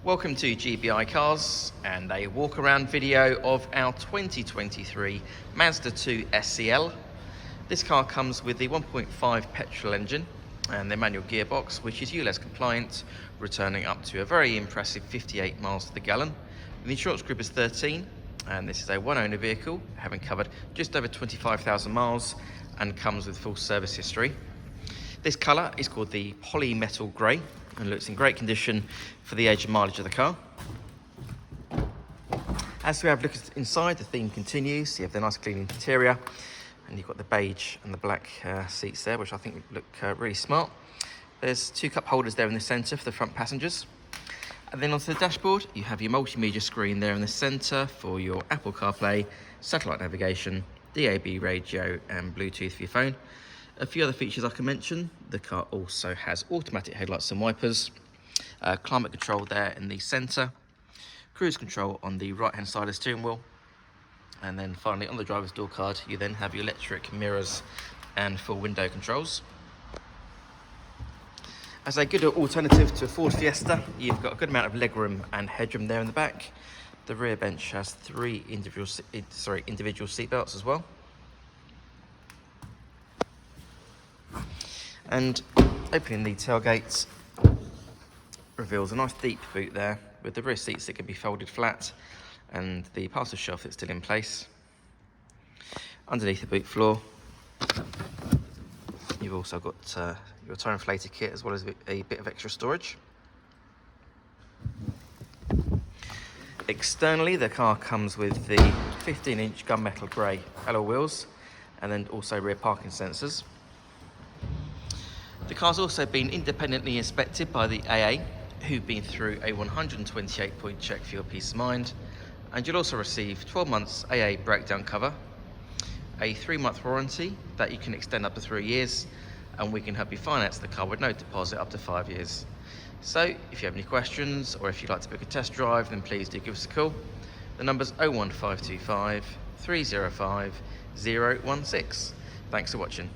Welcome to GBI Cars and a walk around video of our 2023 Mazda 2 SEL. This car comes with the 1.5 petrol engine and the manual gearbox, which is ULEZ compliant, returning up to a very impressive 58 miles to the gallon. The insurance group is 13 and this is a one owner vehicle, having covered just over 25,000 miles and comes with full service history. This colour is called the Poly Metal Grey and looks in great condition for the age and mileage of the car. As we have a look inside, the theme continues. You have the nice clean interior and you've got the beige and the black seats there, which I think look really smart. There's two cup holders there in the centre for the front passengers. And then onto the dashboard, you have your multimedia screen there in the centre for your Apple Carplay, satellite navigation, DAB radio and Bluetooth for your phone. A few other features I can mention: the car also has automatic headlights and wipers, climate control there in the centre, cruise control on the right hand side of the steering wheel, and then finally on the driver's door card you then have your electric mirrors and full window controls. As a good alternative to a Ford Fiesta, you've got a good amount of legroom and headroom there in the back. The rear bench has three individual seat belts as well. And opening the tailgate reveals a nice deep boot there with the rear seats that can be folded flat and the parcel shelf that's still in place. Underneath the boot floor you've also got your tyre inflator kit as well as a bit of extra storage. Externally, the car comes with the 15-inch gunmetal grey alloy wheels and then also rear parking sensors. The car's also been independently inspected by the AA, who've been through a 128-point check for your peace of mind, and you'll also receive 12 months AA breakdown cover, a 3-month warranty that you can extend up to 3 years, and we can help you finance the car with no deposit up to 5 years. So if you have any questions or if you'd like to book a test drive, then please do give us a call. The number's 01525 305 016. Thanks for watching.